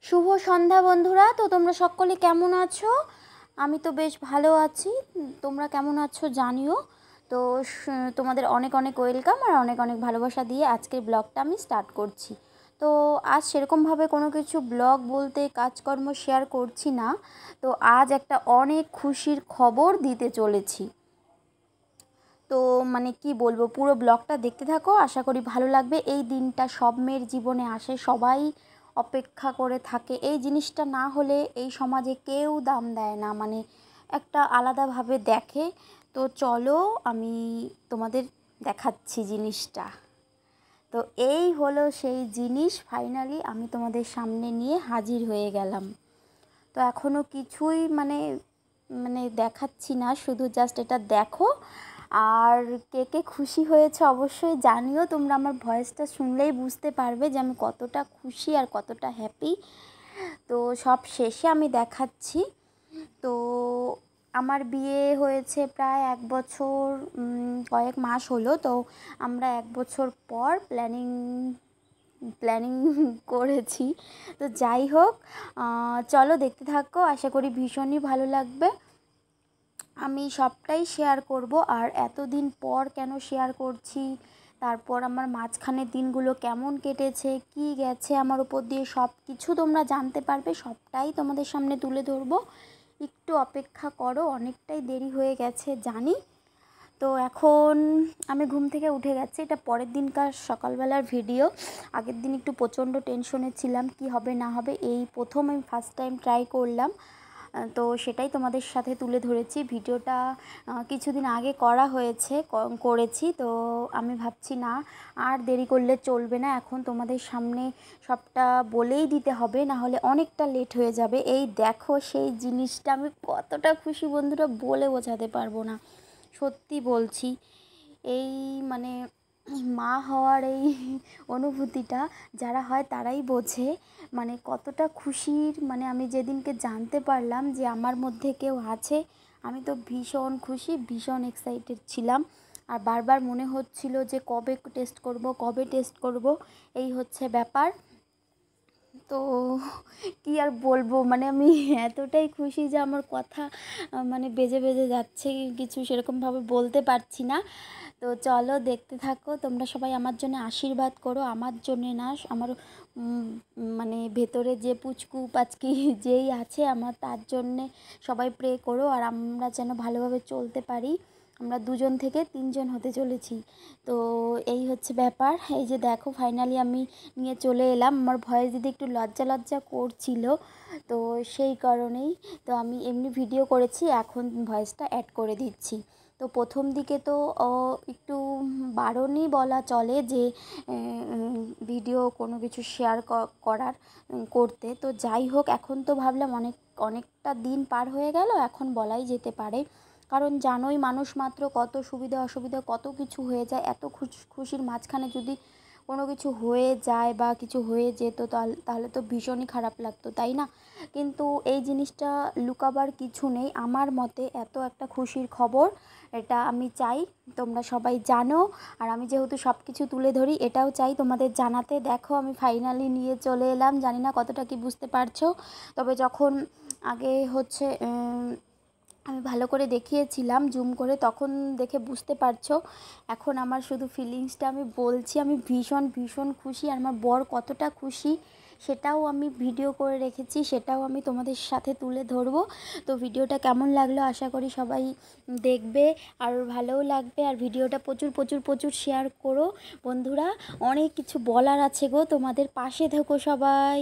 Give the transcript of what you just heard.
শুভ সন্ধ্যা বন্ধুরা। তো তোমরা সকলে কেমন আছো? আমি তো বেশ ভালো আছি। তোমরা কেমন আছো জানিও। তো তোমাদের অনেক অনেক ওয়েলকাম আর অনেক অনেক ভালোবাসা দিয়ে আজকের ব্লগটা আমি স্টার্ট করছি। তো আজ সেরকমভাবে কোনো কিছু ব্লগ বলতে কাজকর্ম শেয়ার করছি না। তো আজ একটা অনেক খুশির খবর দিতে চলেছি। তো মানে কি বলবো, পুরো ব্লগটা দেখতে থাকো, আশা করি ভালো লাগবে। এই দিনটা সব মেয়ের জীবনে আসে, সবাই অপেক্ষা করে থাকে। এই জিনিসটা না হলে এই সমাজে কেউ দাম দেয় না, মানে একটা আলাদাভাবে দেখে। তো চলো আমি তোমাদের দেখাচ্ছি জিনিসটা। তো এই হলো সেই জিনিস, ফাইনালি আমি তোমাদের সামনে নিয়ে হাজির হয়ে গেলাম। তো এখনও কিছুই মানে মানে দেখাচ্ছি না, শুধু জাস্ট এটা দেখো। আর কে কে খুশি হয়েছে অবশ্যই জানিও। তোমরা আমার ভয়েসটা শুনলেই বুঝতে পারবে যে আমি কতটা খুশি আর কতটা হ্যাপি। তো সব শেষে আমি দেখাচ্ছি। তো আমার বিয়ে হয়েছে প্রায় 1 বছর কয়েক মাস হলো। তো আমরা 1 বছর পর প্ল্যানিং করেছি। তো যাই হোক, চলো দেখতে থাকো, আশা করি ভীষণই ভালো লাগবে। আমি সবটাই শেয়ার করব। আর এতদিন পর কেন শেয়ার করছি, তারপর আমার মাঝখানের দিনগুলো কেমন কেটেছে, কি গেছে আমার উপর দিয়ে, সব কিছু তোমরা জানতে পারবে। সবটাই তোমাদের সামনে তুলে ধরবো। একটু অপেক্ষা করো, অনেকটাই দেরি হয়ে গেছে জানি। তো এখন আমি ঘুম থেকে উঠে গেছি, এটা পরের দিনকার সকালবেলার ভিডিও। আগের দিন একটু প্রচণ্ড টেনশনে ছিলাম, কি হবে না হবে। এই প্রথম আমি ফার্স্ট টাইম ট্রাই করলাম। তো সেটাই তোমাদের সাথে তুলে ধরেছি। ভিডিওটা কিছুদিন আগে করা হয়েছে, করেছি। তো আমি ভাবছি না আর দেরি করলে চলবে না, এখন তোমাদের সামনে সবটা বলেই দিতে হবে, না হলে অনেকটা লেট হয়ে যাবে। এই দেখো সেই জিনিসটা, আমি কতটা খুশি বন্ধুরা বলে বোঝাতে পারবো না। সত্যি বলছি, এই মানে মা হওয়ার এই অনুভূতিটা যারা হয় তারাই বোঝে, মানে কতটা খুশির। মানে আমি যেদিনকে জানতে পারলাম যে আমার মধ্যে কেউ আছে, আমি তো ভীষণ খুশি, ভীষণ এক্সাইটেড ছিলাম। আর বারবার মনে হচ্ছিল যে কবে টেস্ট করব, কবে টেস্ট করব, এই হচ্ছে ব্যাপার। তো কি আর বলবো, মানে আমি এতটাই খুশি যে আমার কথা মানে বেজে বেজে যাচ্ছে, কিছু সেরকমভাবে বলতে পারছি না। তো চলো দেখতে থাকো, তোমরা সবাই আমার জন্য আশীর্বাদ করো। আমার জন্যে না, আমার মানে ভেতরে যে পুচকু পাচকি যেই আছে আমার, তার জন্যে সবাই প্রে করো। আর আমরা যেন ভালোভাবে চলতে পারি। আমরা 2জন থেকে 3জন হতে চলেছি। তো এই হচ্ছে ব্যাপার। এই যে দেখো ফাইনালি আমি নিয়ে চলে এলাম। আমার ভয়েস দিতে একটু লজ্জা লজ্জা করছিল, তো সেই কারণেই। তো আমি এমনি ভিডিও করেছি, এখন ভয়েসটা অ্যাড করে দিচ্ছি। তো প্রথম দিকে তো একটু বারণই বলা চলে যে ভিডিও কোনো কিছু শেয়ার করার করতে। তো যাই হোক, এখন তো ভাবলাম অনেকটা দিন পার হয়ে গেল, এখন বলাই যেতে পারে। কারণ জানোই মানুষ মাত্র কত সুবিধা অসুবিধা কত কিছু হয়ে যায়। এত খুশির মাঝখানে যদি কোনো কিছু হয়ে যায় বা কিছু হয়ে যেত, তাহলে তো ভীষণই খারাপ লাগতো, তাই না? কিন্তু এই জিনিসটা লুকাবার কিছু নেই আমার মতে। এত একটা খুশির খবর, এটা আমি চাই তোমরা সবাই জানো। আর আমি যেহেতু সব কিছু তুলে ধরি, এটাও চাই তোমাদের জানাতে। দেখো আমি ফাইনালি নিয়ে চলে এলাম, জানি না কতটা কি বুঝতে পারছো। তবে যখন আগে হচ্ছে আমি ভালো করে দেখিয়েছিলাম জুম করে, তখন দেখে বুঝতে পারছো। এখন আমার শুধু ফিলিংসটা আমি বলছি, আমি ভীষণ ভীষণ খুশি। আর আমার বর কতটা খুশি সেটাও আমি ভিডিও করে রেখেছি, সেটাও আমি তোমাদের সাথে তুলে ধরবো। তো ভিডিওটা কেমন লাগলো আশা করি সবাই দেখবে আর ভালোও লাগবে। আর ভিডিওটা প্রচুর প্রচুর প্রচুর শেয়ার করো বন্ধুরা। অনেক কিছু বলার আছে গো, তোমাদের পাশে থেকো সবাই।